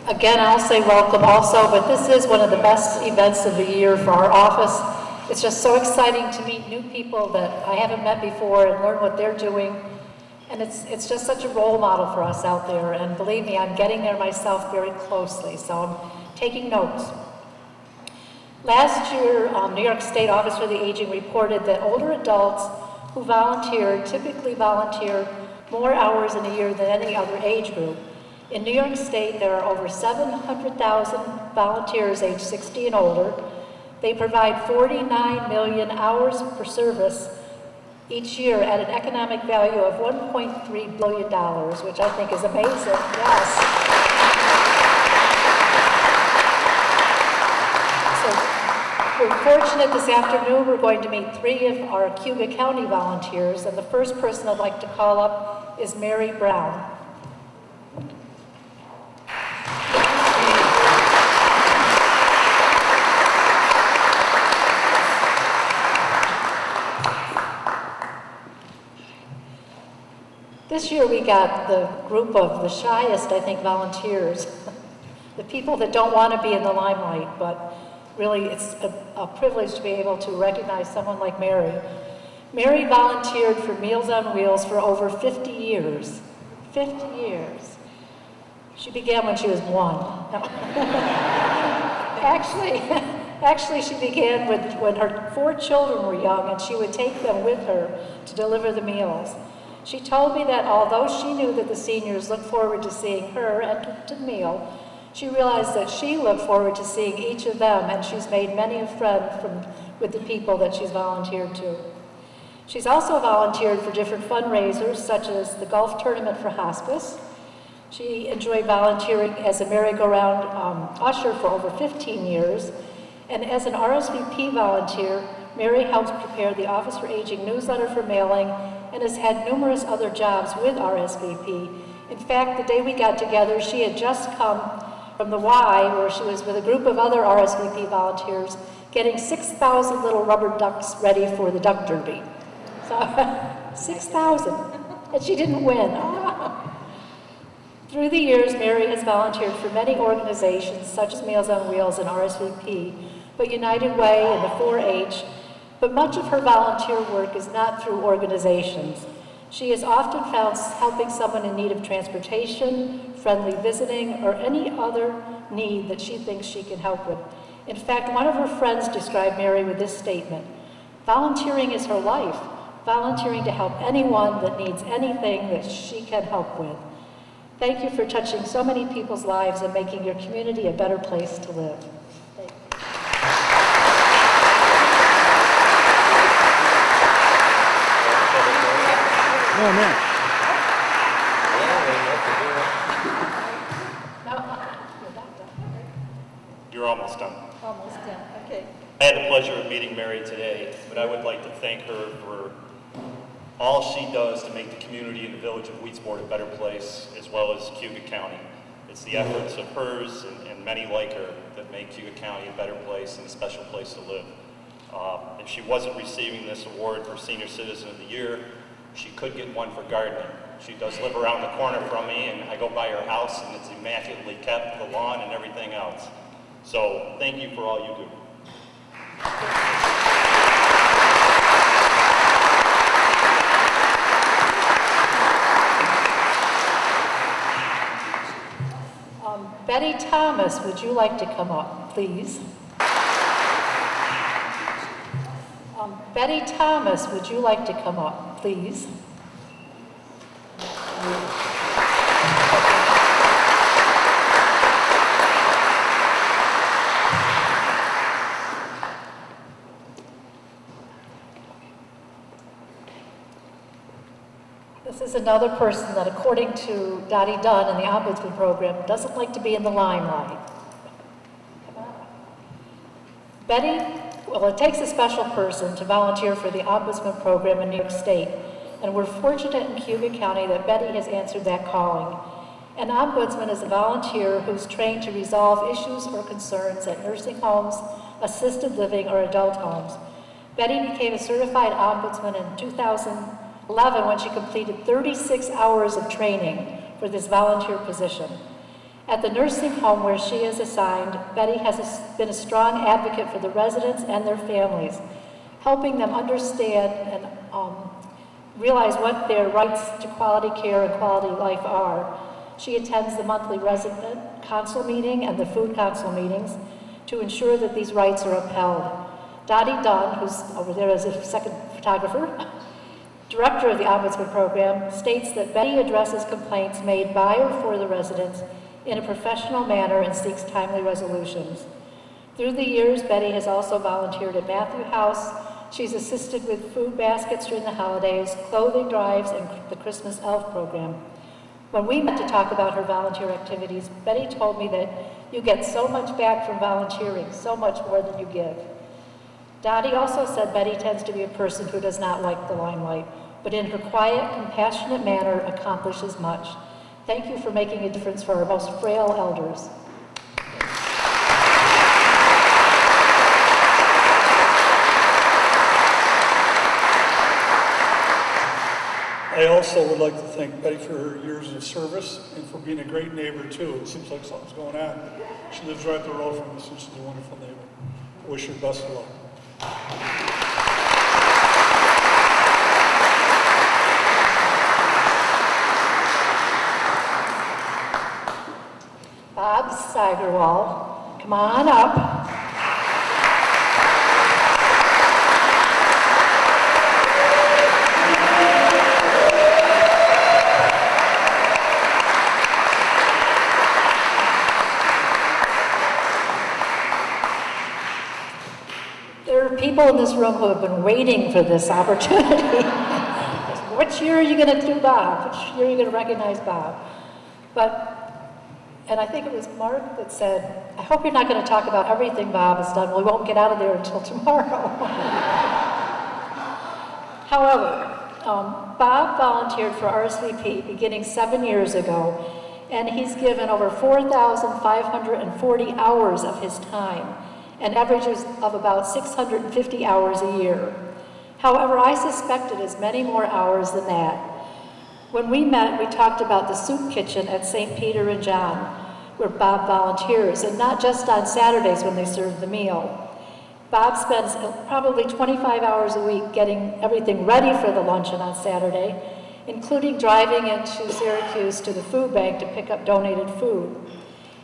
Again, I'll say welcome also, but this is one of the best events of the year for our office. It's just so exciting to meet new people that I haven't met before and learn what they're doing. And it's just such a role model for us out there. And believe me, I'm getting there myself very closely, so I'm taking notes. Last year, New York State Office for the Aging reported that older adults who volunteer typically volunteer more hours in a year than any other age group. In New York State, there are over 700,000 volunteers aged 60 and older. They provide 49 million hours per service each year at an economic value of $1.3 billion, which I think is amazing, yes. So we're fortunate this afternoon we're going to meet 3 of our Cayuga County volunteers, and the first person I'd like to call up is Mary Brown. This year we got the group of the shyest, I think, volunteers, the people that don't want to be in the limelight, but really it's a privilege to be able to recognize someone like Mary. Mary volunteered for Meals on Wheels for over 50 years. 50 years. She began when she was 1. No. Actually, she began when her 4 children were young, and she would take them with her to deliver the meals. She told me that although she knew that the seniors looked forward to seeing her and to the meal, she realized that she looked forward to seeing each of them, and she's made many a friend with the people that she's volunteered to. She's also volunteered for different fundraisers, such as the golf tournament for hospice. She enjoyed volunteering as a merry-go-round usher for over 15 years, and as an RSVP volunteer, Mary helps prepare the Office for Aging newsletter for mailing and has had numerous other jobs with RSVP. In fact, the day we got together, she had just come from the Y, where she was with a group of other RSVP volunteers, getting 6,000 little rubber ducks ready for the duck derby. So, 6,000, and she didn't win. Through the years, Mary has volunteered for many organizations, such as Meals on Wheels and RSVP, but United Way and the 4-H, but much of her volunteer work is not through organizations. She is often found helping someone in need of transportation, friendly visiting, or any other need that she thinks she can help with. In fact, one of her friends described Mary with this statement: volunteering is her life, volunteering to help anyone that needs anything that she can help with. Thank you for touching so many people's lives and making your community a better place to live. Oh, man. You're almost done. Almost done, okay. I had the pleasure of meeting Mary today, but I would like to thank her for all she does to make the community in the village of Wheatsport a better place, as well as Cayuga County. It's the efforts of hers and many like her that make Cayuga County a better place and a special place to live. If she wasn't receiving this award for Senior Citizen of the Year, she could get one for gardening. She does live around the corner from me, and I go by her house, and it's immaculately kept, the lawn and everything else. So thank you for all you do. Betty Thomas, would you like to come up, please? Betty Thomas, would you like to come up, please? This is another person that, according to Dottie Dunn in the Ombudsman program, doesn't like to be in the limelight. Betty, well, it takes a special person to volunteer for the Ombudsman program in New York State, and we're fortunate in Cayuga County that Betty has answered that calling. An Ombudsman is a volunteer who's trained to resolve issues or concerns at nursing homes, assisted living, or adult homes. Betty became a certified Ombudsman in 2011 when she completed 36 hours of training for this volunteer position. At the nursing home where she is assigned, Betty has been a strong advocate for the residents and their families, helping them understand and realize what their rights to quality care and quality life are. She attends the monthly resident council meeting and the food council meetings to ensure that these rights are upheld. Dottie Dunn, who's over there as a second photographer, director of the Ombudsman Program, states that Betty addresses complaints made by or for the residents in a professional manner and seeks timely resolutions. Through the years, Betty has also volunteered at Matthew House. She's assisted with food baskets during the holidays, clothing drives, and the Christmas Elf program. When we met to talk about her volunteer activities, Betty told me that you get so much back from volunteering, so much more than you give. Dottie also said Betty tends to be a person who does not like the limelight, but in her quiet, compassionate manner accomplishes much. Thank you for making a difference for our most frail elders. I also would like to thank Betty for her years of service and for being a great neighbor too. It seems like something's going on. She lives right up the road from us and she's a wonderful neighbor. I wish her best of luck. Bob Steigerwald, come on up. There are people in this room who have been waiting for this opportunity. Which year are you going to do Bob? Which year are you going to recognize Bob? And I think it was Mark that said, I hope you're not going to talk about everything Bob has done. We won't get out of there until tomorrow. However, Bob volunteered for RSVP beginning 7 years ago, and he's given over 4,540 hours of his time, and averages of about 650 hours a year. However, I suspected as many more hours than that. When we met, we talked about the soup kitchen at St. Peter and John, where Bob volunteers, and not just on Saturdays when they serve the meal. Bob spends probably 25 hours a week getting everything ready for the luncheon on Saturday, including driving into Syracuse to the food bank to pick up donated food.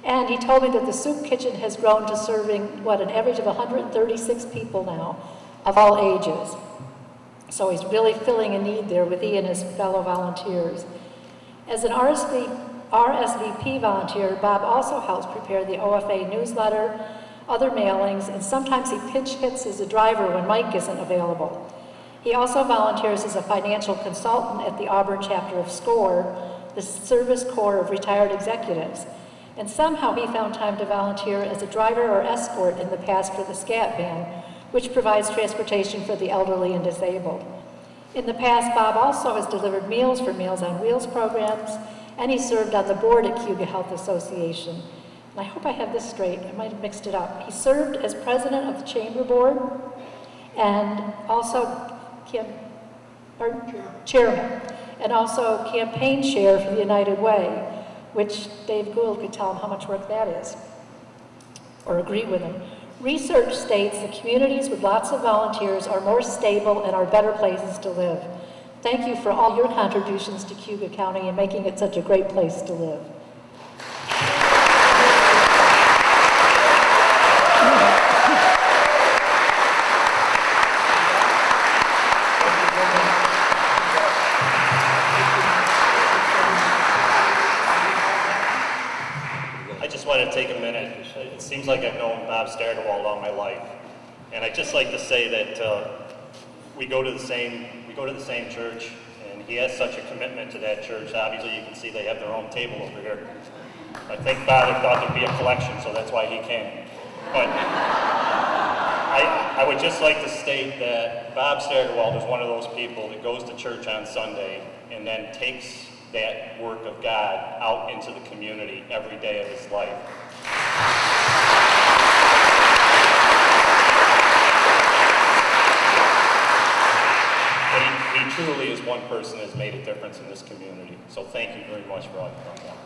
And he told me that the soup kitchen has grown to serving, an average of 136 people now, of all ages. So he's really filling a need there with he and his fellow volunteers. As an RSVP volunteer, Bob also helps prepare the OFA newsletter, other mailings, and sometimes he pinch hits as a driver when Mike isn't available. He also volunteers as a financial consultant at the Auburn chapter of SCORE, the Service Corps of Retired Executives. And somehow he found time to volunteer as a driver or escort in the past for the SCAT van, which provides transportation for the elderly and disabled. In the past, Bob also has delivered meals for Meals on Wheels programs, and he served on the board at Cayuga Health Association. And I hope I have this straight, I might have mixed it up. He served as president of the chamber board, and also chairman, and also campaign chair for the United Way, which Dave Gould could tell him how much work that is, or agree with him. Research states that communities with lots of volunteers are more stable and are better places to live. Thank you for all your contributions to Cayuga County and making it such a great place to live. I just want to take a minute. It seems like I've known Bob Steigerwald all my life, and I'd just like to say that we go to the same church, and he has such a commitment to that church. Obviously, you can see they have their own table over here. I think Bob had thought there'd be a collection, so that's why he came. But I would just like to state that Bob Steigerwald is one of those people that goes to church on Sunday and then takes that work of God out into the community every day of his life. But he truly is one person that has made a difference in this community. So thank you very much for all you've done.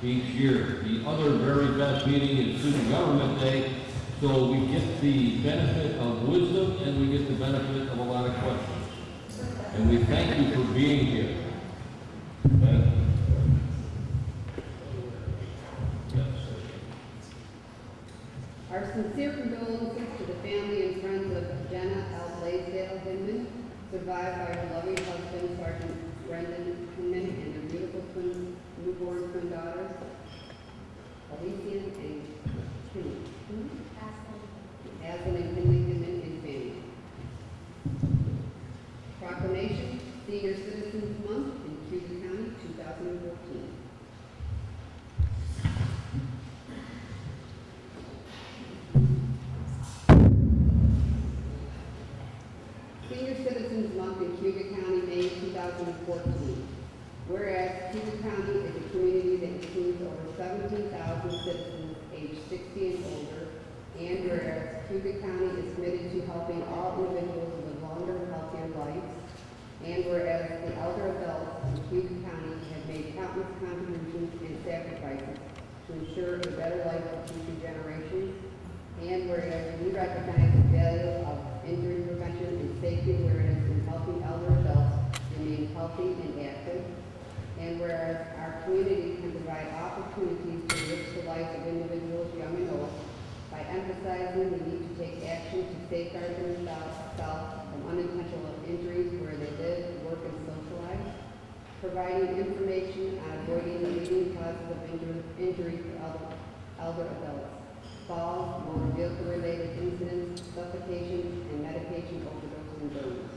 each year. The other very best meeting is Student Government Day, so we get the benefit of wisdom and we get the benefit of a lot of questions. And we thank you for being here. Thank you. Yes. Our sincere condolences to the family and friends of Jenna L. Blaisdell Hinman, survived by her loving husband, Sergeant Brendan Hinman, and their beautiful newborn twin daughters, Alicia and Kinley. Aslan and Kinley Hinman and family. Proclamation, Senior Citizens Month in Cayuga County, 2014. Senior Citizens Month in Cayuga County, May 2014. Whereas Cayuga County is a community that includes over 17,000 citizens aged 60 and older, and whereas Cayuga County is committed to helping all individuals live longer, healthier lives, and whereas the elder adults in Cayuga County have made countless contributions and sacrifices to ensure a better life for future generations, and whereas we recognize the value of injury prevention and safety awareness in helping elder adults remain healthy and active, and whereas our community can provide opportunities to enrich the lives of individuals young and old by emphasizing the need to take action to safeguard themselves from unintentional injuries where they live, work, and socialize, providing information on avoiding the leading causes of injury for elder adults, falls, motor vehicle-related incidents, suffocation, and medication overdose and burns,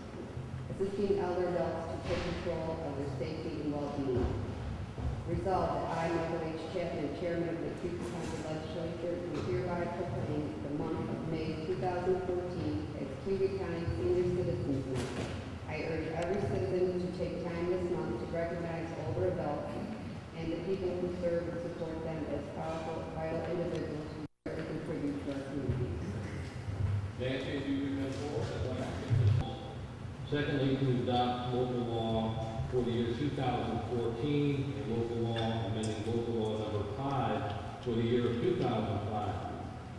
assisting elder adults to take control of their safety and well-being. Resolved that I, Michael H. Chapman, Chairman of the Cayuga County Legislature, do hereby proclaim the month of May 2014 as Cayuga County Senior Citizens Month. I urge every citizen to take time this month to recognize older adults and the people who serve and support them as powerful, vital individuals who contribute to our community. Nancy, do you have more? Secondly, to adopt local law for the year 2014, and local law amending local law number 5 for the year of 2005,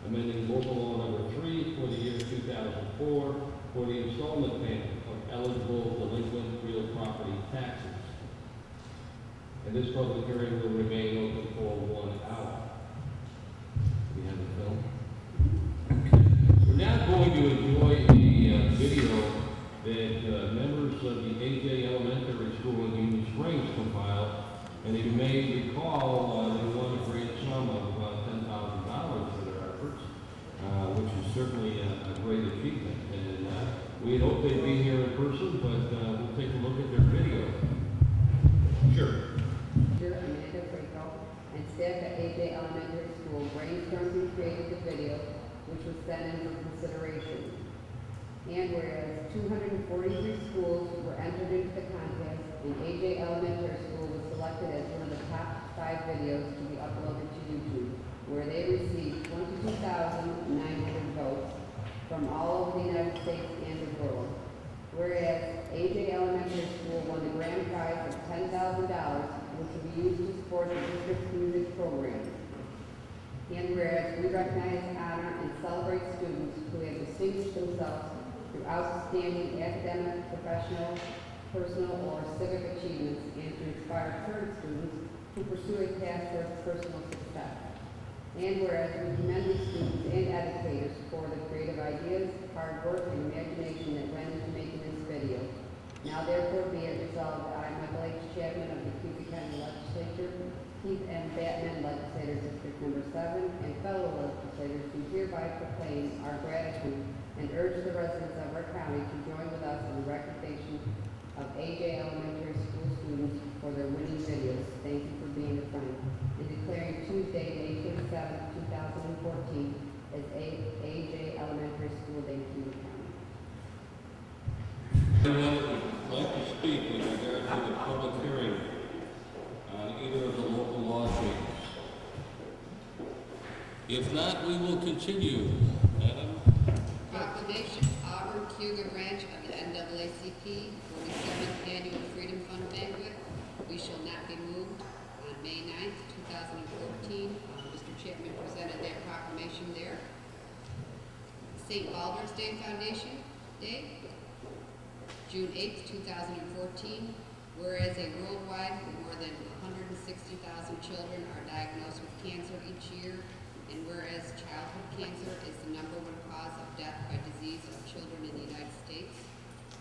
amending local law number 3 for the year 2004 for the installment payment of eligible delinquent real property taxes. And this public hearing will remain open for 1 hour. We have the film. We're now going to enjoy a video that members of the AJ Elementary School in Union Springs compiled, and you may recall they won a great sum of about $10,000 for their efforts, which is certainly a great achievement. And we had hoped they'd be here in person, but we'll take a look at their video. Sure. Amanda Braco and staff at AJ Elementary School brainstormed and created the video, which was sent in for consideration. And whereas 243 schools were entered into the contest, and AJ Elementary School was selected as one of the top 5 videos to be uploaded to YouTube, where they received 22,900 votes from all over the United States and the world. Whereas AJ Elementary School won the grand prize of $10,000, which will be used to support the district's music program. And whereas we recognize, honor, and celebrate students who have distinguished themselves through outstanding academic, professional, personal, or civic achievements, and to inspire current students who pursue a path towards personal success. And whereas we commend the students and educators for the creative ideas, hard work, and imagination that went into making this video. Now therefore be it resolved that I, Michael H. Chapman of the Cayuga County Legislature, Keith M. Batman, Legislator District Number 7, and fellow legislators do hereby proclaim our gratitude and urge the residents of our county to join with us in the recognition of AJ Elementary School students for their winning videos. Thank you for being a friend. And declaring Tuesday, May 27, 2014 as AJ Elementary School Day in Cayuga County. Anyone would like to speak with regard to the public hearing on either of the local law changes? If not, we will continue. Madam? Proclamation, Auburn Cayuga branch of the NAACP 47th Annual Freedom Fund Banquet. We shall not be moved on May 9th, 2014. Mr. Chapman presented that proclamation there. St. Baldrick's Day Foundation Day, June 8th, 2014. Whereas worldwide, more than 160,000 children are diagnosed with cancer each year, and whereas childhood cancer is the #1 cause of death by disease of children in the United States,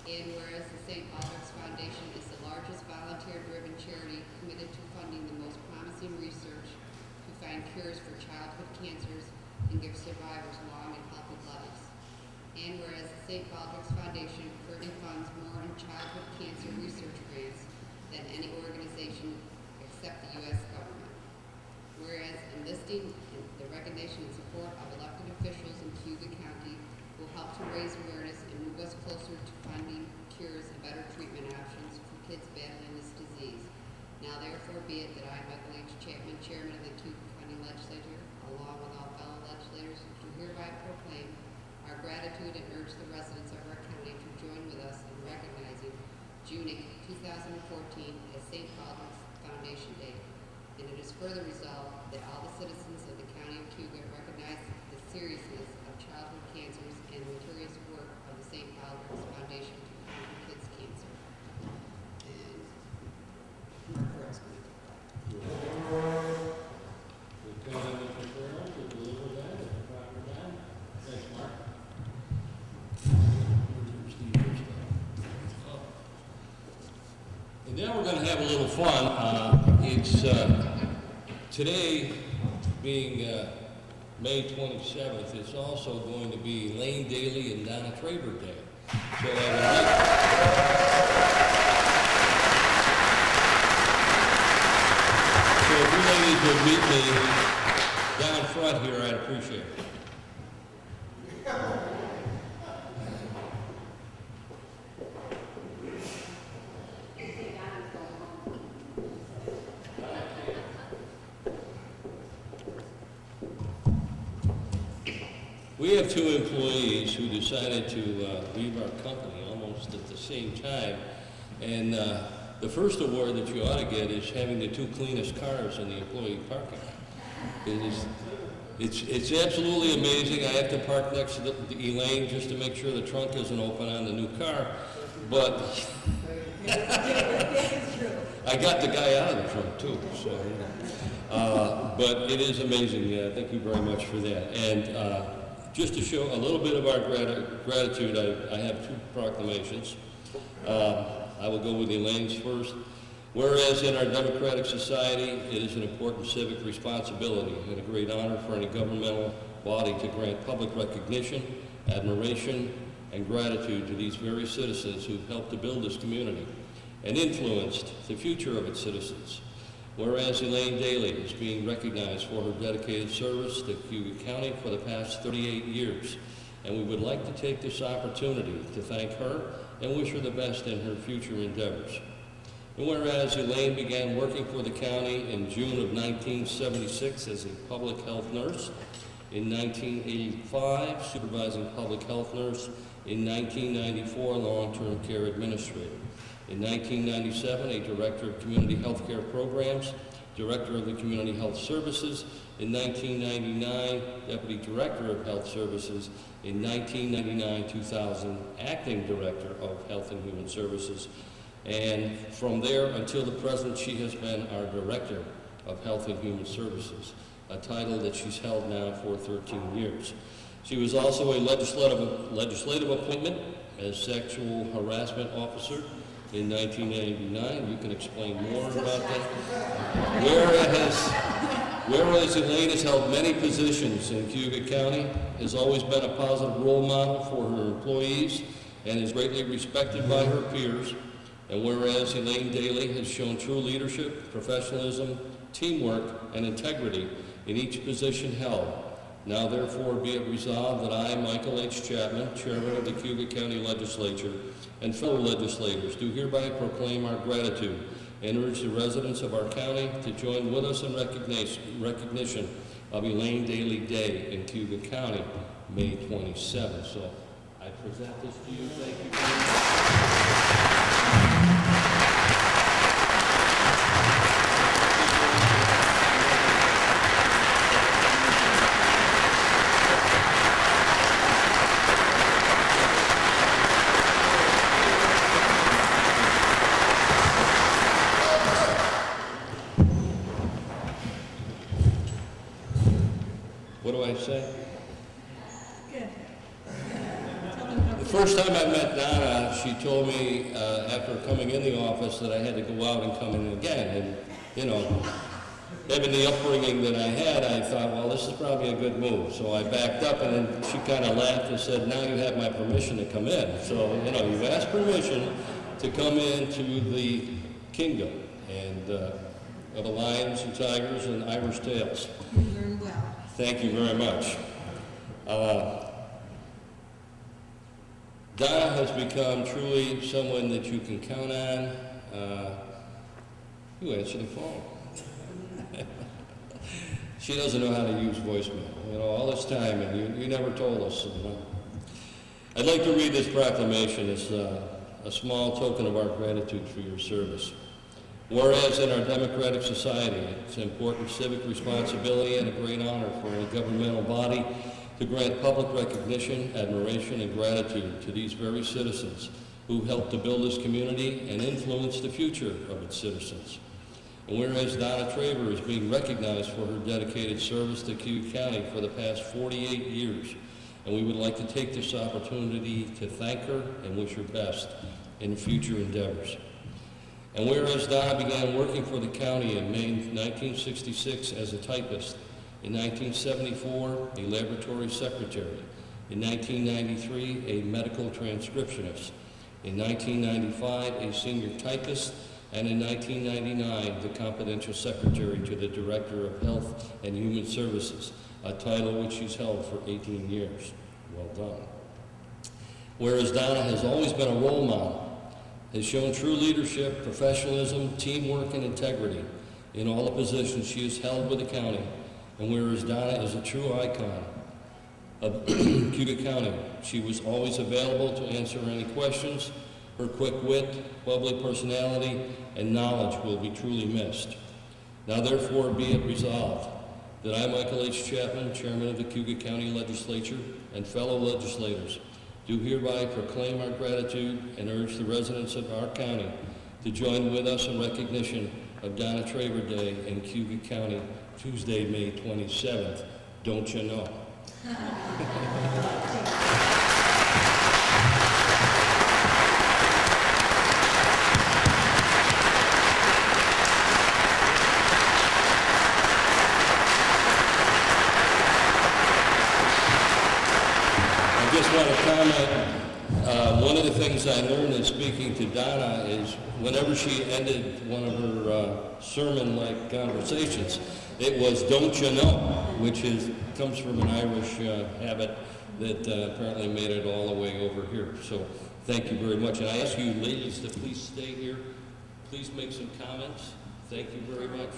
and whereas the St. Baldrick's Foundation is the largest volunteer-driven charity committed to funding the most promising research to find cures for childhood cancers and give survivors long and healthy lives. And whereas the St. Baldrick's Foundation currently funds more in childhood cancer research grants than any organization except the U.S. government. Whereas enlisting the recognition and support of elected officials in Cayuga County will help to raise awareness and move us closer to finding cures and better treatment options for kids battling this disease. Now therefore be it that I, Michael H. Chapman, Chairman of the Cayuga County Legislature, along with all fellow legislators, do hereby proclaim our gratitude and urge the residents of our county to join with us in recognizing June 8, 2014 as St. Baldrick's Foundation Day. And it is further resolved that all the citizens of the County of Cayuga recognize the seriousness of childhood cancers and the meritorious work of the St. Baldrick's Foundation to conquer kids' cancer. And Mark Farrell's going to talk about it. Lieutenant Farrell to deliver that at the proper time. Thanks, Mark. And now we're going to have a little fun. It's today being May 27th. It's also going to be Lane Daly and Donna Traber Day. So I would like. So if you ladies would meet me down front here, I'd appreciate it. We have 2 employees who decided to leave our company almost at the same time, and the first award that you ought to get is having the 2 cleanest cars in the employee parking lot. It's absolutely amazing. I have to park next to the Elaine just to make sure the trunk isn't open on the new car, but I got the guy out of the trunk too. So, but it is amazing. Thank you very much for that. And just to show a little bit of our gratitude, I have 2 proclamations. I will go with Elaine's first. Whereas in our democratic society, it is an important civic responsibility and a great honor for any governmental body to grant public recognition, admiration, and gratitude to these very citizens who've helped to build this community and influenced the future of its citizens. Whereas Elaine Daly is being recognized for her dedicated service to Cayuga County for the past 38 years, and we would like to take this opportunity to thank her and wish her the best in her future endeavors. And whereas Elaine began working for the county in June of 1976 as a public health nurse, in 1985 supervising public health nurse, in 1994 long-term care administrator. In 1997, a director of community health care programs, director of the community health services. In 1999, deputy director of health services. In 1999-2000, acting director of health and human services. And from there until the present, she has been our director of health and human services, a title that she's held now for 13 years. She was also a legislative appointment as sexual harassment officer in 1989. You can explain more about that. Whereas Elaine has held many positions in Cayuga County, has always been a positive role model for her employees, and is greatly respected by her peers. And whereas Elaine Daly has shown true leadership, professionalism, teamwork, and integrity in each position held, now therefore be it resolved that I, Michael H. Chapman, Chairman of the Cayuga County Legislature, and fellow legislators do hereby proclaim our gratitude and urge the residents of our county to join with us in recognition of Elaine Daly Day in Cayuga County, May 27th. So I present this to you. Thank you very much. say? The first time I met Donna, she told me after coming in the office that I had to go out and come in again. And, you know, having the upbringing that I had, I thought, well, this is probably a good move. So I backed up, and then she kind of laughed and said, now you have my permission to come in. So, you know, you've asked permission to come into the kingdom and of the lions and tigers and Irish tails. You learn well. Thank you very much. Donna has become truly someone that you can count on. You answer the phone. She doesn't know how to use voicemail, you know, all this time, and you never told us. I'd like to read this proclamation as a small token of our gratitude for your service. Whereas in our democratic society, it's an important civic responsibility and a great honor for a governmental body to grant public recognition, admiration, and gratitude to these very citizens who helped to build this community and influence the future of its citizens. And whereas Donna Traver is being recognized for her dedicated service to Cayuga County for the past 48 years, and we would like to take this opportunity to thank her and wish her best in future endeavors. And whereas Donna began working for the county in May 1966 as a typist, in 1974, a laboratory secretary, in 1993, a medical transcriptionist, in 1995, a senior typist, and in 1999, the confidential secretary to the Director of Health and Human Services, a title which she's held for 18 years. Well done. Whereas Donna has always been a role model, has shown true leadership, professionalism, teamwork, and integrity in all the positions she has held with the county, and whereas Donna is a true icon of Cayuga County, she was always available to answer any questions. Her quick wit, bubbly personality, and knowledge will be truly missed. Now therefore be it resolved that I, Michael H. Chapman, Chairman of the Cayuga County Legislature, and fellow legislators, do hereby proclaim our gratitude and urge the residents of our county to join with us in recognition of Donna Traver Day in Cayuga County, Tuesday, May 27th. Don't you know? I just want to comment, one of the things I learned in speaking to Donna is whenever she ended one of her sermon-like conversations, it was, don't you know, which comes from an Irish habit that apparently made it all the way over here. So thank you very much. And I ask you ladies to please stay here. Please make some comments. Thank you very much.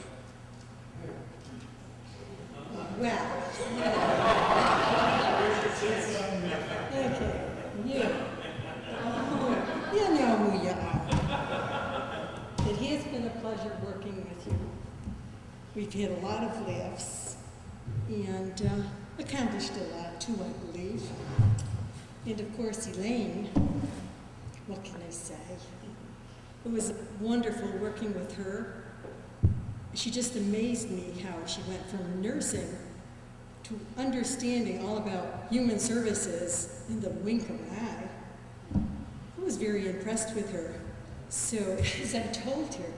Well. Okay, you. Oh, you know who you are. It has been a pleasure working with you. We've had a lot of laughs and accomplished a lot too, I believe. And of course, Elaine, what can I say? It was wonderful working with her. She just amazed me how she went from nursing to understanding all about human services in the wink of an eye. I was very impressed with her. So, as I told her,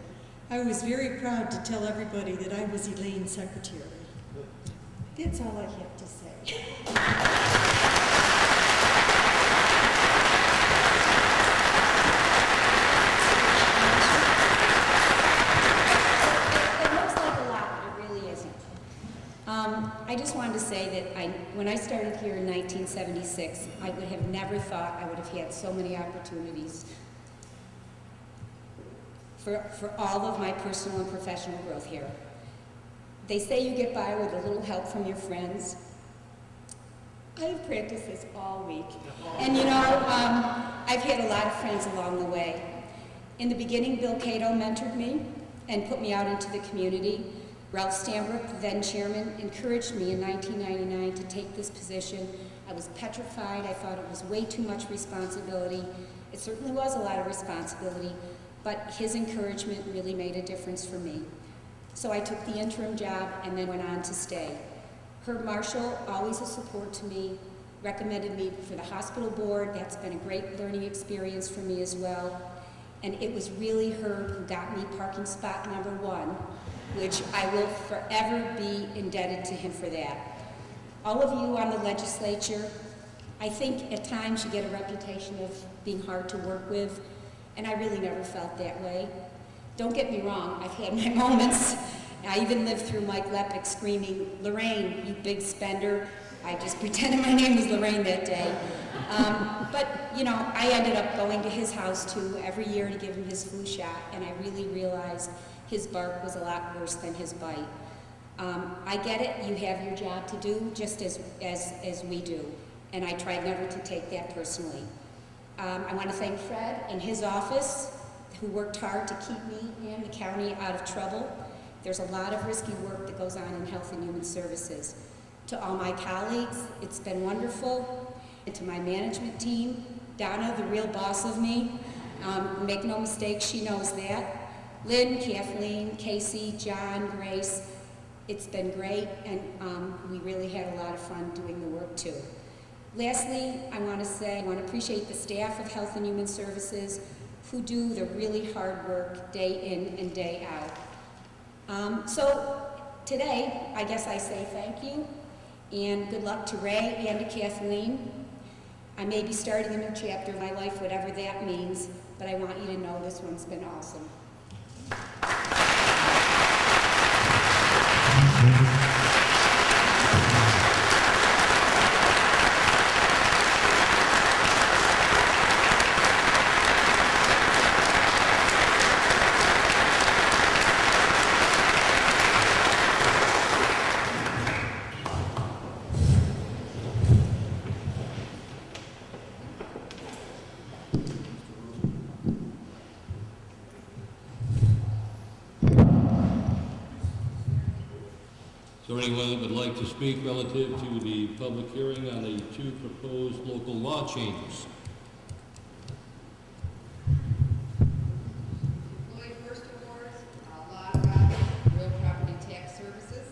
I was very proud to tell everybody that I was Elaine's secretary. That's all I have to say. I just wanted to say that when I started here in 1976, I would have never thought I would have had so many opportunities for all of my personal and professional growth here. They say you get by with a little help from your friends. I have practiced this all week. And you know, I've had a lot of friends along the way. In the beginning, Bill Cato mentored me and put me out into the community. Ralph Stambrook, then chairman, encouraged me in 1999 to take this position. I was petrified. I thought it was way too much responsibility. It certainly was a lot of responsibility, but his encouragement really made a difference for me. So I took the interim job and then went on to stay. Herb Marshall, always a support to me, recommended me for the hospital board. That's been a great learning experience for me as well. And it was really Herb who got me parking spot number 1, which I will forever be indebted to him for that. All of you on the legislature, I think at times you get a reputation of being hard to work with, and I really never felt that way. Don't get me wrong, I've had my moments. I even lived through Mike Lepick screaming, "Lorraine, you big spender." I just pretended my name was Lorraine that day. But, you know, I ended up going to his house too every year to give him his flu shot, and I really realized his bark was a lot worse than his bite. I get it, you have your job to do, just as we do, and I tried never to take that personally. I want to thank Fred and his office, who worked hard to keep me and the county out of trouble. There's a lot of risky work that goes on in Health and Human Services. To all my colleagues, it's been wonderful. And to my management team, Donna, the real boss of me, make no mistake, she knows that. Lynn, Kathleen, Casey, John, Grace, it's been great, and we really had a lot of fun doing the work too. Lastly, I want to appreciate the staff of Health and Human Services who do the really hard work day in and day out. So today, I guess I say thank you, and good luck to Ray and to Kathleen. I may be starting a new chapter of my life, whatever that means, but I want you to know this one's been awesome. Is there anyone that would like to speak relative to the public hearing on the 2 proposed local law changes? Lloyd First Awards, law about real property tax services.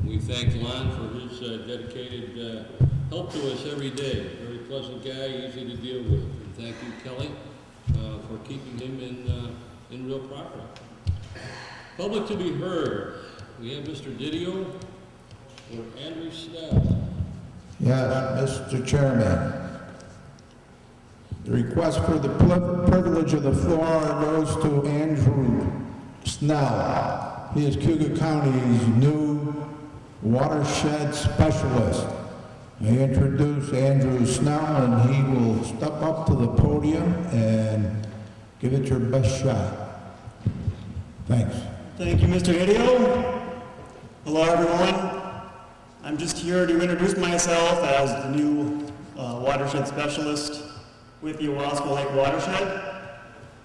We thank Lon for his dedicated help to us every day. Very pleasant guy, easy to deal with. And thank you, Kelly, for keeping him in real property. Public to be heard. We have Mr. Didio or Andrew Snell. Yes, Mr. Chairman. The request for the privilege of the floor goes to Andrew Snell. He is Cayuga County's new watershed specialist. I introduce Andrew Snell, and he will step up to the podium and give it your best shot. Thanks. Thank you, Mr. Hideo. Hello, everyone. I'm just here to introduce myself as the new watershed specialist with the Owasco Lake Watershed.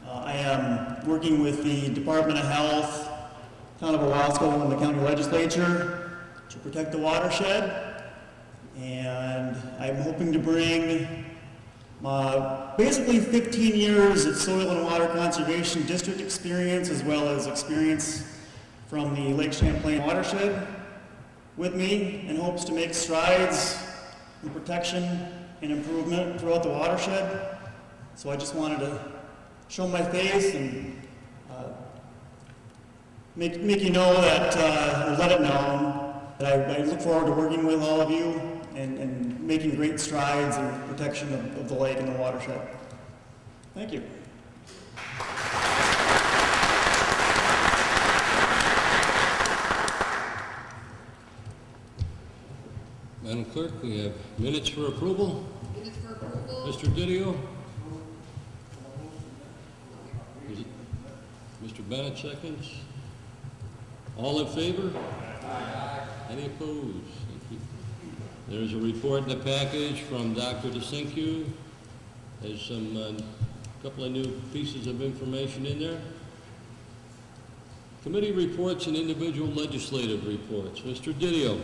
I am working with the Department of Health, Town of Owasco, and the County Legislature to protect the watershed. And I'm hoping to bring basically 15 years of soil and water conservation district experience, as well as experience from the Lake Champlain watershed with me, in hopes to make strides in protection and improvement throughout the watershed. So I just wanted to show my face and make you know that, or let it known that I look forward to working with all of you and making great strides in protection of the lake and the watershed. Thank you. Madam Clerk, we have minutes for approval. Minutes for approval. Mr. Didio? Is it Mr. Bennett seconds? All in favor? Aye. Any opposed? Thank you. There's a report in the package from Dr. DeCinque. There's some couple of new pieces of information in there. Committee reports and individual legislative reports. Mr. Didio.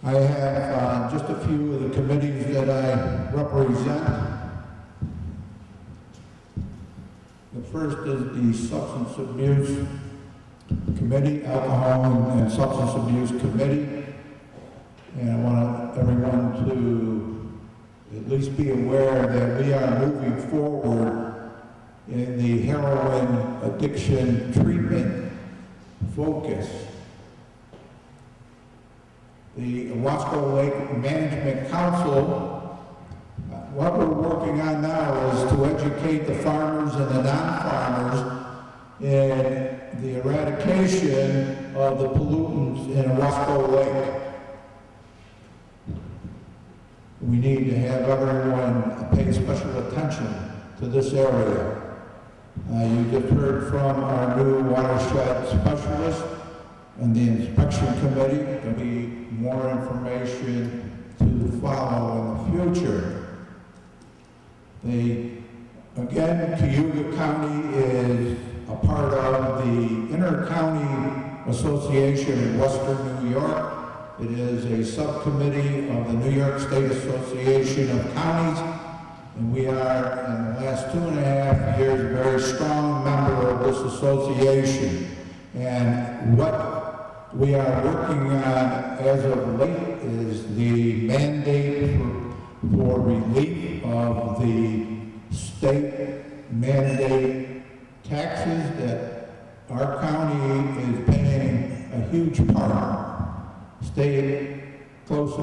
I have just a few of the committees that I represent. The first is the Substance Abuse Committee, Alcohol and Substance Abuse Committee. And I want everyone to at least be aware that we are moving forward in the heroin addiction treatment focus. The Wasco Lake Management Council, what we're working on now is to educate the farmers and the non-farmers in the eradication of the pollutants in Wasco Lake. We need to have everyone pay special attention to this area. You just heard from our new watershed specialist and the inspection committee. There'll be more information to follow in the future. Again, Cayuga County is a part of the Inter-County Association of Western New York. It is a subcommittee of the New York State Association of Counties, and we are, in the last 2.5 years, a very strong member of this association. And what we are working on as of late is the mandate for relief of the state mandate taxes that our county is paying a huge part. Stay close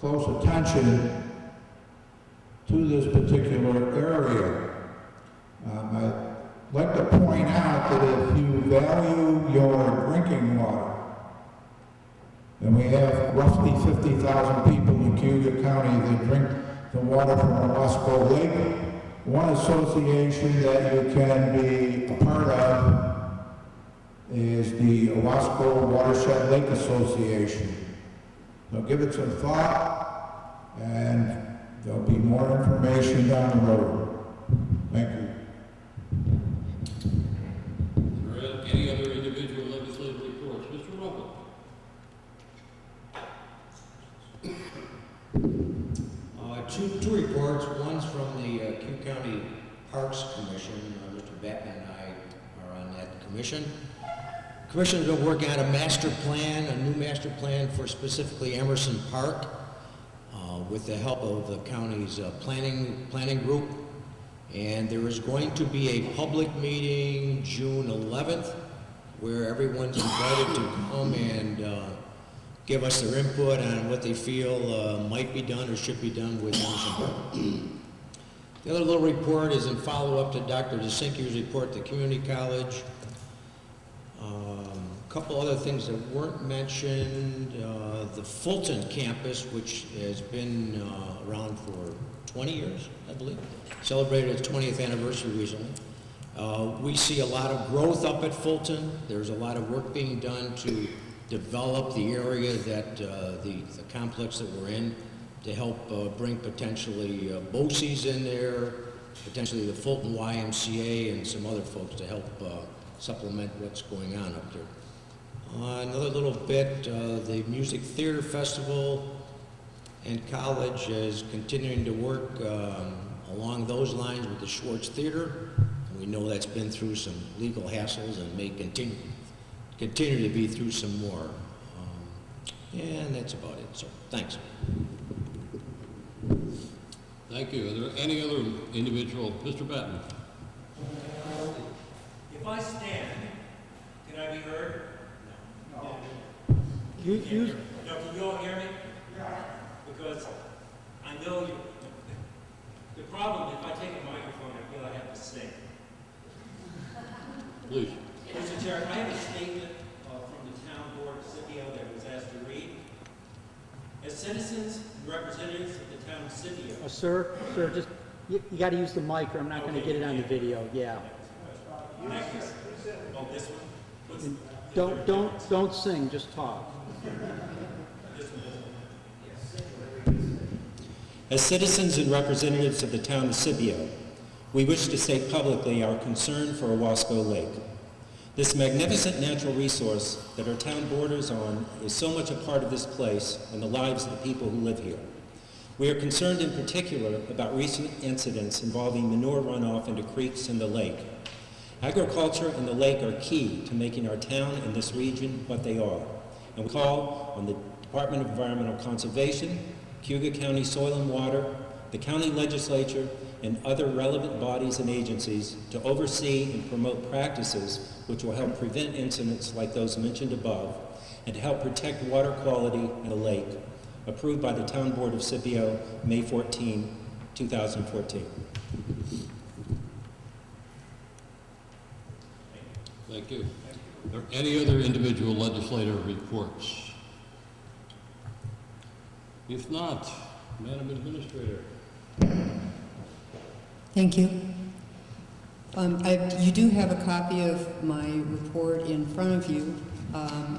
attention to this particular area. I'd like to point out that if you value your drinking water, and we have roughly 50,000 people in Cayuga County that drink the water from Wasco Lake, one association that you can be a part of is the Wasco Watershed Lake Association. So give it some thought, and there'll be more information down the road. Thank you. All right, any other individual legislative reports? Mr. Rumpel. Two reports. One's from the Cayuga County Parks Commission. Mr. Batman and I are on that commission. The commission's been working on a master plan, a new master plan for specifically Emerson Park, with the help of the county's planning group. And there is going to be a public meeting June 11th, where everyone's invited to come and give us their input on what they feel might be done or should be done with Emerson Park. The other little report is in follow-up to Dr. DeSinkier's report at the community college. A couple other things that weren't mentioned. The Fulton campus, which has been around for 20 years, I believe, celebrated its 20th anniversary recently. We see a lot of growth up at Fulton. There's a lot of work being done to develop the area that the complex that we're in, to help bring potentially BOCES in there, potentially the Fulton YMCA and some other folks to help supplement what's going on up there. Another little bit, the Music Theater Festival and college is continuing to work along those lines with the Schwartz Theater. We know that's been through some legal hassles and may continue to be through some more. And that's about it, so thanks. Thank you. Are there any other individual? Mr. Batten. If I stand, can I be heard? No. No, can you all hear me? Yeah. Because I know you. The problem, if I take a microphone, I feel I have to sing. Please. Mr. Chair, I have a statement from the town board of Scipio that I was asked to read. As citizens and representatives of the town of Scipio. Sir, just, you got to use the mic or I'm not going to get it on the video, yeah. Oh, this one? Don't sing, just talk. As citizens and representatives of the town of Scipio, we wish to state publicly our concern for Owasco Lake. This magnificent natural resource that our town borders on is so much a part of this place and the lives of the people who live here. We are concerned in particular about recent incidents involving manure runoff into creeks and the lake. Agriculture and the lake are key to making our town and this region what they are. And we call on the Department of Environmental Conservation, Cayuga County Soil and Water, the county legislature, and other relevant bodies and agencies to oversee and promote practices which will help prevent incidents like those mentioned above and to help protect water quality in the lake, approved by the Town Board of Scipio, May 14, 2014. Thank you. Are there any other individual legislative reports? If not, Madam Administrator. Thank you. You do have a copy of my report in front of you.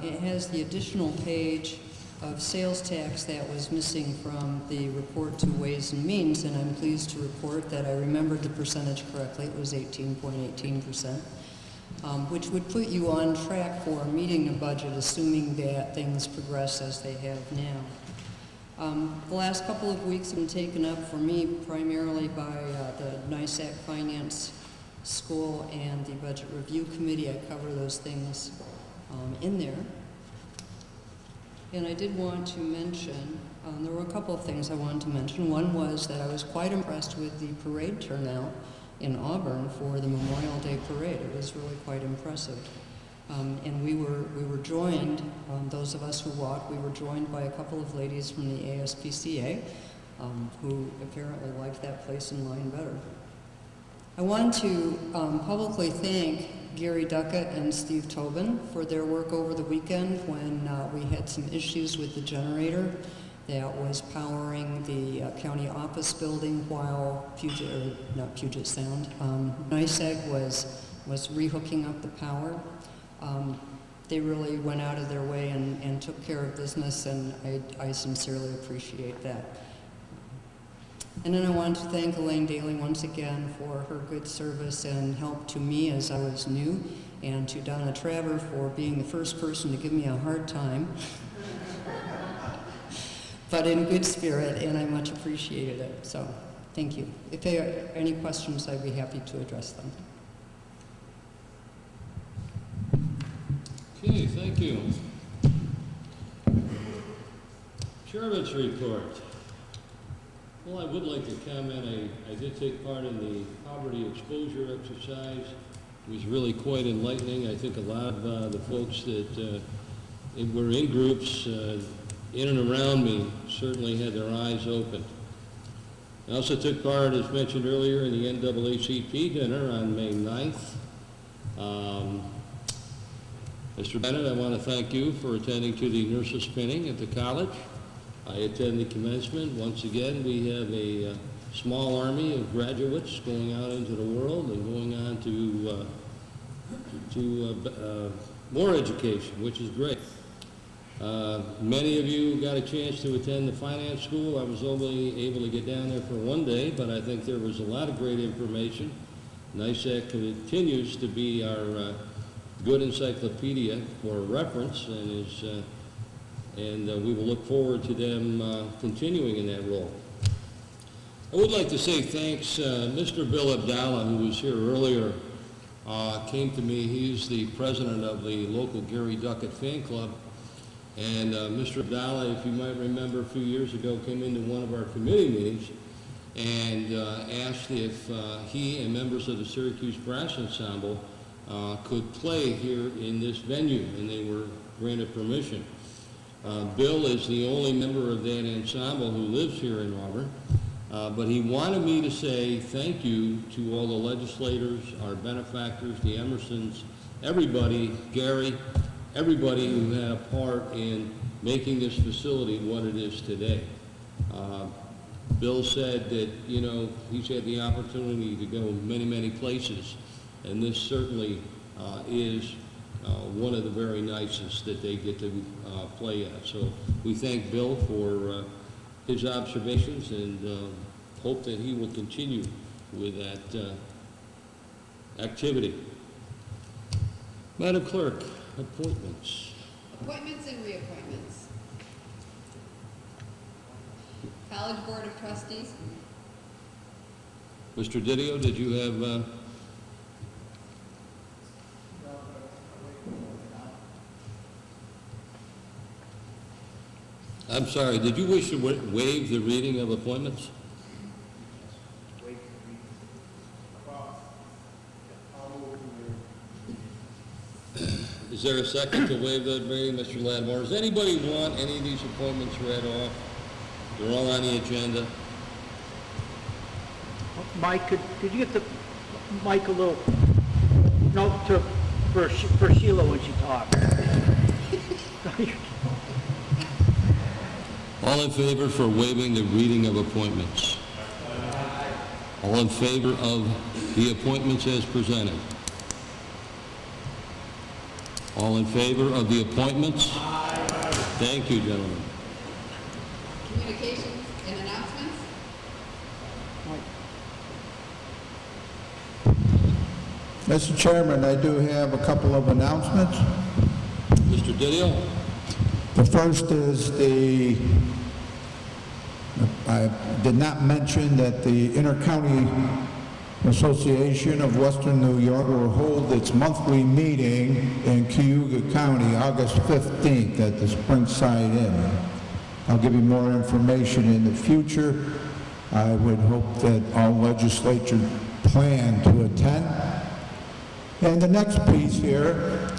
It has the additional page of sales tax that was missing from the report to Ways and Means, and I'm pleased to report that I remembered the percentage correctly. It was 18.18%, which would put you on track for meeting the budget, assuming that things progress as they have now. The last couple of weeks have been taken up for me primarily by the NISAC Finance School and the Budget Review Committee. I cover those things in there. And I did want to mention, there were a couple of things I wanted to mention. One was that I was quite impressed with the parade turnout in Auburn for the Memorial Day Parade. It was really quite impressive. And we were joined, those of us who walked, we were joined by a couple of ladies from the ASPCA who apparently liked that place in line better. I want to publicly thank Gary Duckett and Steve Tobin for their work over the weekend when we had some issues with the generator that was powering the county office building while Puget Sound, NISAG was rehooking up the power. They really went out of their way and took care of business, and I sincerely appreciate that. And then I want to thank Elaine Daly once again for her good service and help to me as I was new, and to Donna Traver for being the first person to give me a hard time, but in good spirit, and I much appreciated it. So thank you. If there are any questions, I'd be happy to address them. Okay, thank you. Chairman's report. Well, I would like to comment. I did take part in the poverty exposure exercise. It was really quite enlightening. I think a lot of the folks that were in groups in and around me certainly had their eyes open. I also took part, as mentioned earlier, in the NAACP dinner on May 9th. Mr. Bennett, I want to thank you for attending to the nurses' spinning at the college. I attend the commencement. Once again, we have a small army of graduates going out into the world and going on to more education, which is great. Many of you got a chance to attend the finance school. I was only able to get down there for one day, but I think there was a lot of great information. NISAC continues to be our good encyclopedia for reference, and we will look forward to them continuing in that role. I would like to say thanks. Mr. Bill Abdallah, who was here earlier, came to me. He's the president of the local Gary Duckett fan club. And Mr. Abdallah, if you might remember, a few years ago came into one of our committee meetings and asked if he and members of the Syracuse Brass Ensemble could play here in this venue, and they were granted permission. Bill is the only member of that ensemble who lives here in Auburn, but he wanted me to say thank you to all the legislators, our benefactors, the Emersons, everybody, Gary, everybody who had a part in making this facility what it is today. Bill said that, you know, he's had the opportunity to go many, many places, and this certainly is one of the very nicest that they get to play at. So we thank Bill for his observations and hope that he will continue with that activity. Madam Clerk, appointments. Appointments and reappointments. College Board of Trustees. Mr. Didio, did you have, I'm sorry, did you wish to waive the reading of appointments? Is there a second to waive that reading, Mr. Lattimore? Does anybody want any of these appointments read off? They're all on the agenda. Mike, could you get the mic a little, no, for Sheila when she talks. All in favor for waiving the reading of appointments? All in favor of the appointments as presented? All in favor of the appointments? Thank you, gentlemen. Communications and announcements. Mr. Chairman, I do have a couple of announcements. Mr. Didio? The first is I did not mention that the Intercounty Association of Western New York will hold its monthly meeting in Cayuga County, August 15th at the Springside Inn. I'll give you more information in the future. I would hope that all legislature plan to attend. And the next piece here,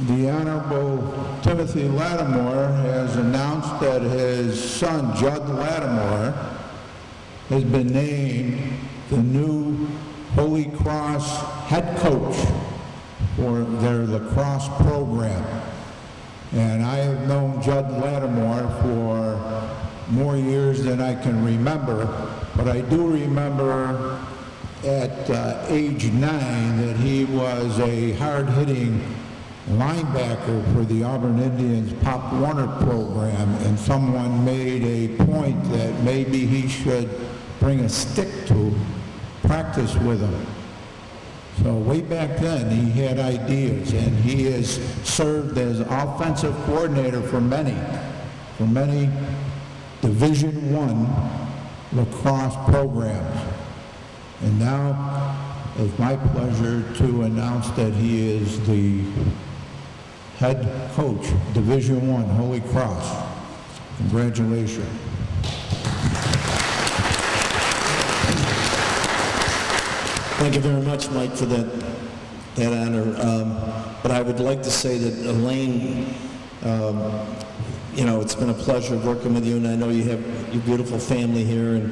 the Honorable Timothy Lattimore has announced that his son, Judd Lattimore, has been named the new Holy Cross head coach for their lacrosse program. And I have known Judd Lattimore for more years than I can remember, but I do remember at age 9 that he was a hard-hitting linebacker for the Auburn Indians Pop Warner program, and someone made a point that maybe he should bring a stick to practice with him. So way back then, he had ideas, and he has served as offensive coordinator for many Division I lacrosse programs. And now it's my pleasure to announce that he is the head coach, Division I, Holy Cross. Congratulations. Thank you very much, Mike, for that honor. But I would like to say that Elaine, it's been a pleasure working with you, and I know you have your beautiful family here,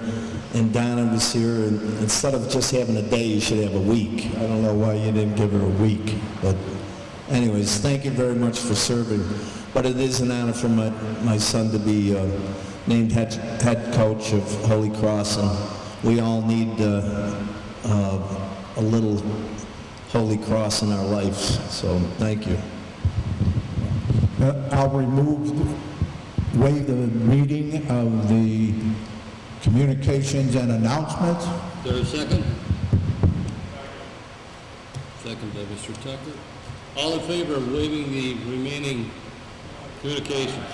and Donna was here, and instead of just having a day, you should have a week. I don't know why you didn't give her a week, but anyways, thank you very much for serving. But it is an honor for my son to be named head coach of Holy Cross, and we all need a little Holy Cross in our lives, so thank you. I'll waive the reading of the communications and announcements. Is there a second? Second by Mr. Tucker. All in favor of waiving the remaining communications?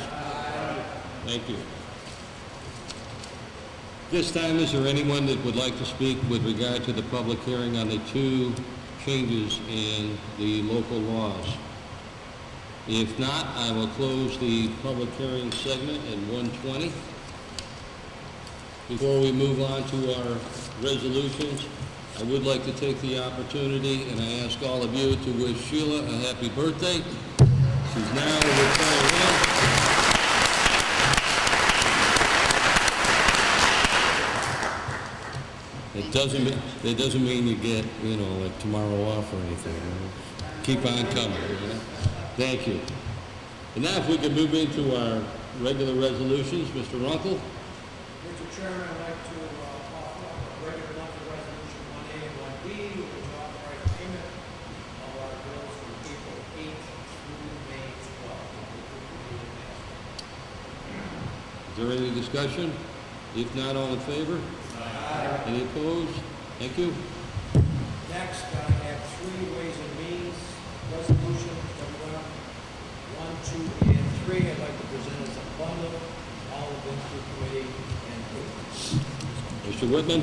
Thank you. This time, is there anyone that would like to speak with regard to the public hearing on the 2 changes in the local laws? If not, I will close the public hearing segment at 1:20. Before we move on to our resolutions, I would like to take the opportunity, and I ask all of you to wish Sheila a happy birthday. She's now a retiree. It doesn't mean you get, like tomorrow off or anything. Keep on coming. Thank you. And now if we could move into our regular resolutions, Mr. Runkle. Mr. Chairman, I'd like to offer a regular monthly resolution 1A and 1B, which authorize payment of our bills from April 8th through May 12th. Is there any discussion? If not, all in favor? Aye. Any opposed? Thank you. Next, I have 3 ways and means resolutions, number 1, 2, and 3. I'd like to present as a bundle, all of them through committee, Mr. Whitman?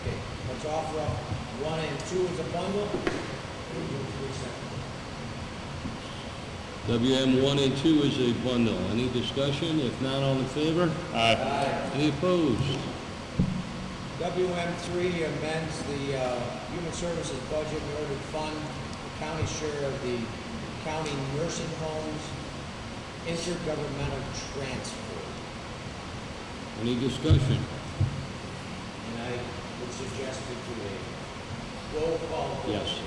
Okay, let's offer up 1 and 2 as a bundle. WM 1 and 2 is a bundle. Any discussion? If not, all in favor? Aye. Any opposed? WM3 amends the Human Services budget in order to fund the county share of the county nursing homes intergovernmental transfer. Any discussion? And I would suggest we do a roll call vote. Yes.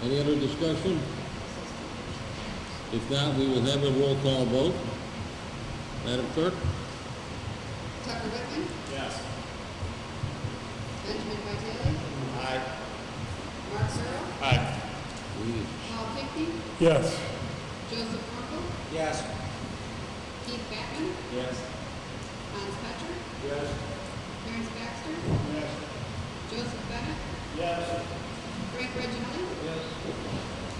Any other discussion? If not, we will have a roll call vote. Madam Clerk? Tucker Whitman, Yes. Benjamin Vitale, Aye. Mark Searle, Aye. Please. Paul Pickney, Yes. Joseph Runkle, Yes. Keith Batman, Yes. Hans Petcher, Yes. Terrence Baxter, Yes. Joseph Bennett, Yes. Frank Reginelli, Yes.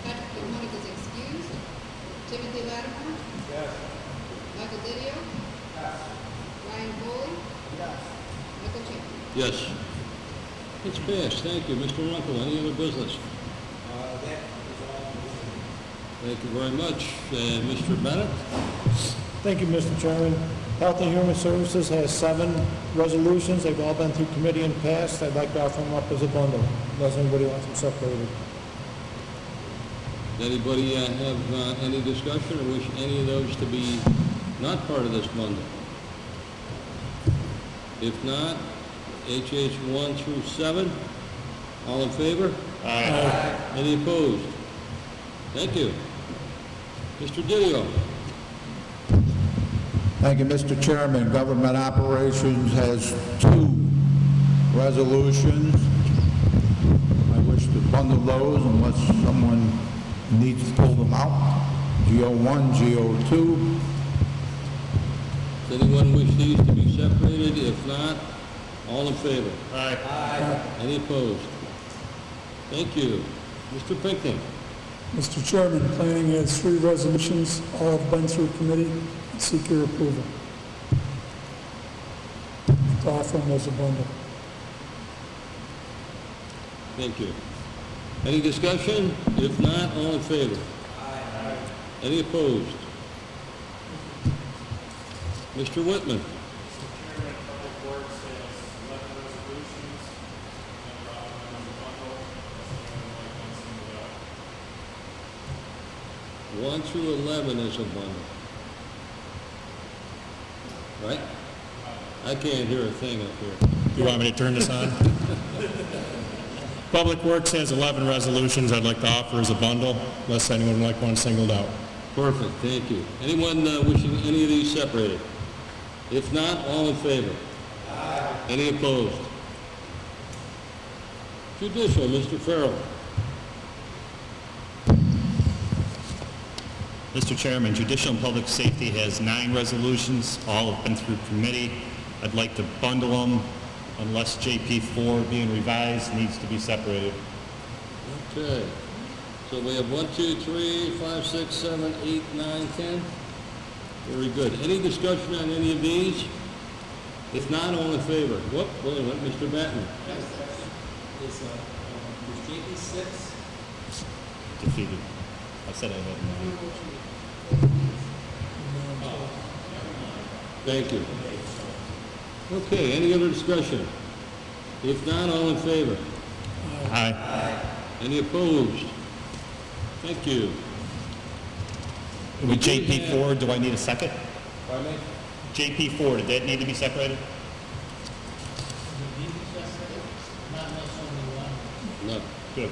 Patrick Delmonic is excused, Timothy Lattimore, Yes. Michael Didio, Ryan Foley, Michael Chapman. Yes. It's passed. Thank you. Mr. Runkle, any other business? That is all. Thank you very much. Mr. Bennett? Thank you, Mr. Chairman. Health and Human Services has 7 resolutions. They've all been through committee and passed. I'd like to offer them up as a bundle, unless anybody wants them separated. Does anybody have any discussion or wish any of those to be not part of this bundle? If not, HH 1 through 7, all in favor? Aye. Any opposed? Thank you. Mr. Didio? Thank you, Mr. Chairman. Government Operations has 2 resolutions. I wish to bundle those unless someone needs to pull them out. GO1, GO2. Does anyone wish these to be separated? If not, all in favor? Aye. Any opposed? Thank you. Mr. Pinckney? Mr. Chairman, planning has 3 resolutions, all have been through committee. Seek your approval. To offer them as a bundle. Thank you. Any discussion? If not, all in favor? Aye. Any opposed? Mr. Whitman? Chairman, Public Works has 11 resolutions and bundle. 1 through 11 is a bundle. Right? I can't hear a thing up here. You want me to turn this on? Public Works has 11 resolutions I'd like to offer as a bundle, unless anyone would like one singled out. Perfect, thank you. Anyone wishing any of these separated? If not, all in favor? Aye. Any opposed? Judicial, Mr. Farrell. Mr. Chairman, Judicial and Public Safety has 9 resolutions. All have been through committee. I'd like to bundle them unless JP4 being revised needs to be separated. Okay. So we have 1, 2, 3, 5, 6, 7, 8, 9, 10. Very good. Any discussion on any of these? If not, all in favor? Whoop, wait a minute, Mr. Batten. Is JP6? Defeated. I said I had 9. Thank you. Okay, any other discussion? If not, all in favor? Aye. Any opposed? Thank you. With JP4, do I need a second? Pardon me? JP4, did that need to be separated? No. Good.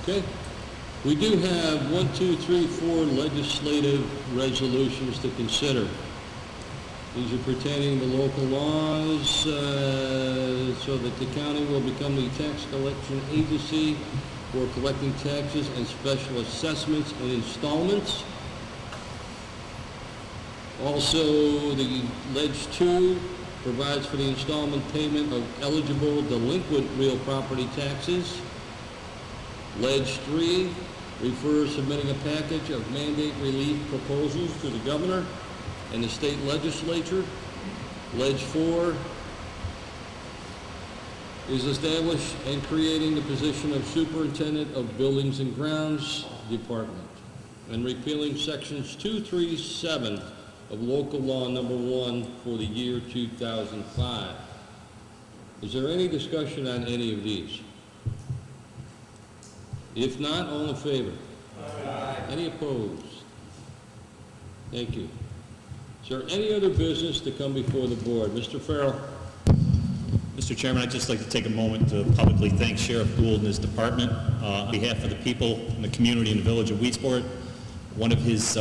Okay. We do have 1, 2, 3, 4 legislative resolutions to consider. These are pertaining to local laws, so that the county will become the tax collection agency for collecting taxes and special assessments and installments. Also, the Ledge 2 provides for the installment payment of eligible delinquent real property taxes. Ledge 3 refers submitting a package of mandate relief proposals to the governor and the state legislature. Ledge 4 is establish and creating the position of Superintendent of Buildings and Grounds Department and repealing sections 237 of local law number 1 for the year 2005. Is there any discussion on any of these? If not, all in favor? Aye. Any opposed? Thank you. Is there any other business to come before the board? Mr. Farrell? Mr. Chairman, I'd just like to take a moment to publicly thank Sheriff Gould and his department on behalf of the people in the community in the village of Wheatsport. One of his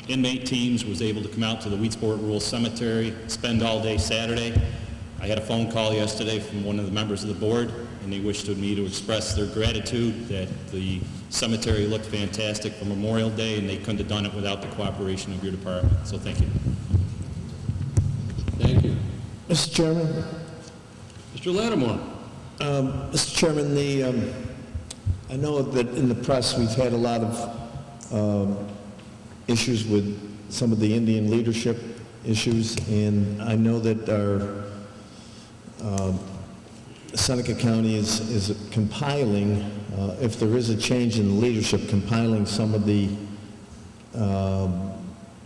inmate teams was able to come out to the Wheatsport Rural Cemetery, spend all day Saturday. I had a phone call yesterday from one of the members of the board, and they wished me to express their gratitude that the cemetery looked fantastic for Memorial Day, and they couldn't have done it without the cooperation of your department. So thank you. Thank you. Mr. Chairman? Mr. Lattimore? Mr. Chairman, I know that in the press we've had a lot of issues with some of the Indian leadership issues, and I know that our Seneca County is compiling, if there is a change in leadership, compiling some of the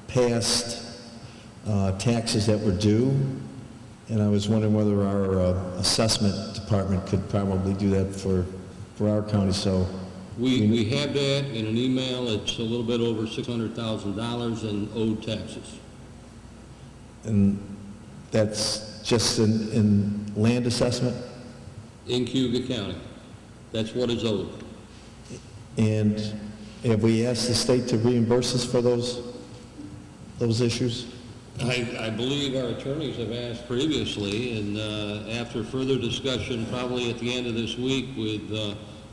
past taxes that were due, and I was wondering whether our assessment department could probably do that for our county. So we have that in an email. It's a little bit over $600,000 in owed taxes. And that's just in land assessment? In Cayuga County. That's what is owed. And have we asked the state to reimburse us for those issues? I believe our attorneys have asked previously, and after further discussion, probably at the end of this week with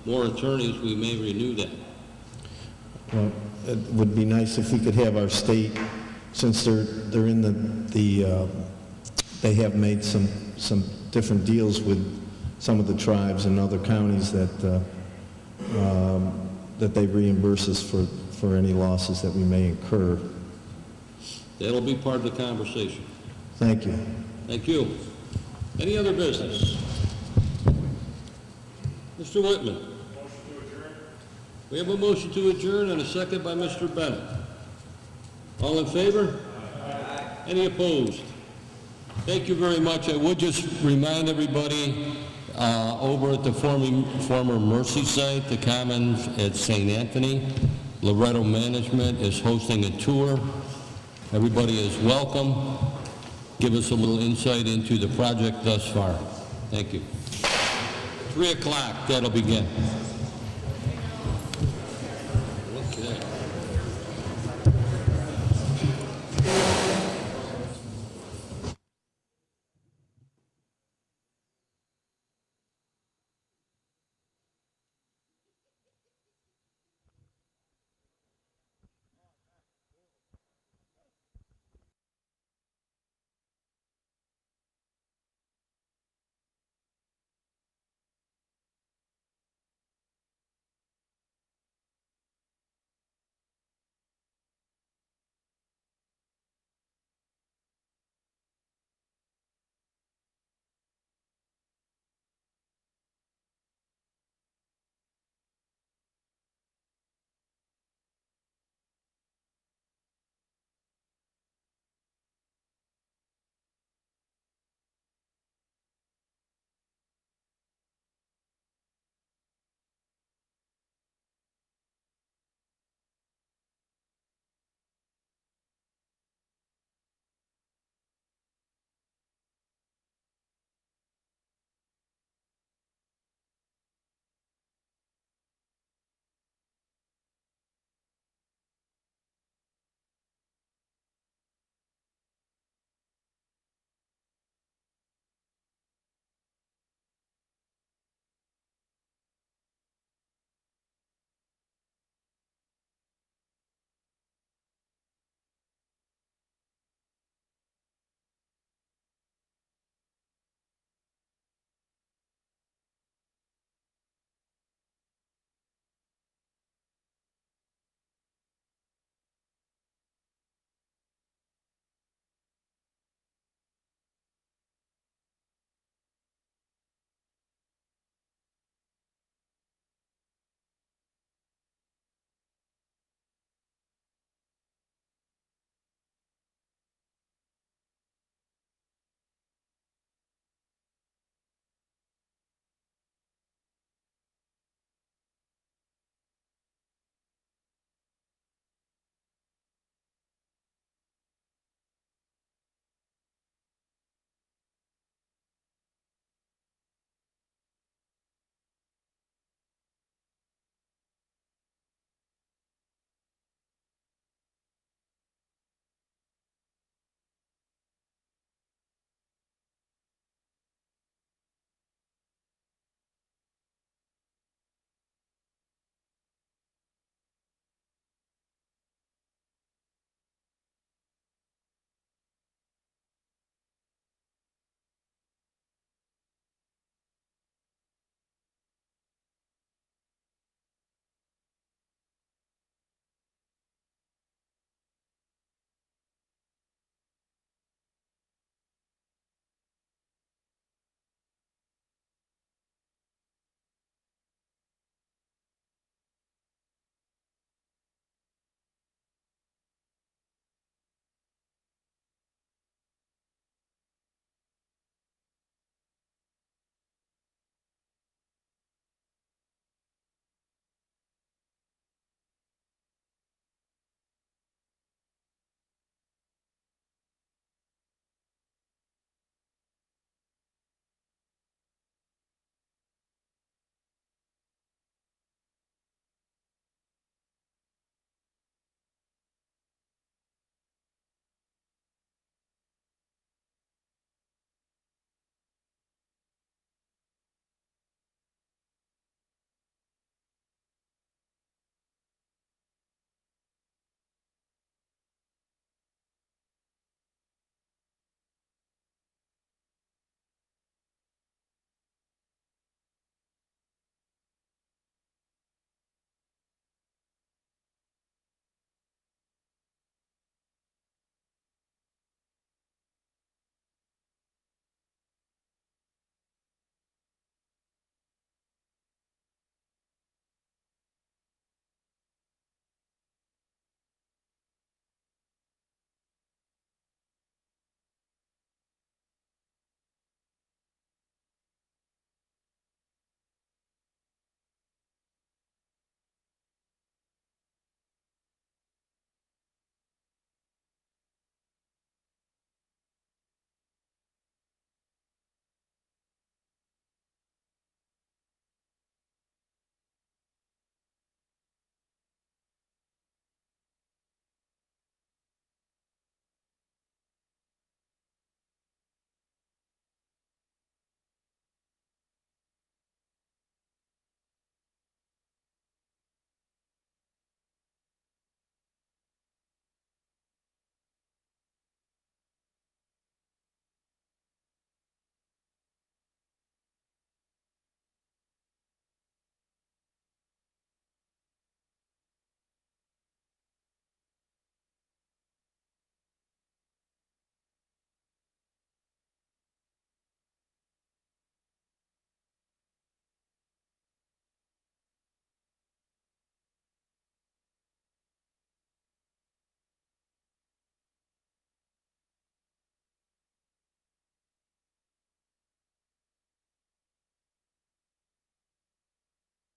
more attorneys, we may renew that. Well, it would be nice if we could have our state, since they're in they have made some different deals with some of the tribes and other counties that they reimburse us for any losses that we may incur. That'll be part of the conversation. Thank you. Thank you. Any other business? Mr. Whitman? Motion to adjourn. We have a motion to adjourn and a second by Mr. Bennett. All in favor? Aye. Any opposed? Thank you very much. I would just remind everybody over at the former Mercy site, the Commons at St. Anthony, Loretto Management is hosting a tour. Everybody is welcome. Give us a little insight into the project thus far. Thank you. 3 o'clock, that'll begin.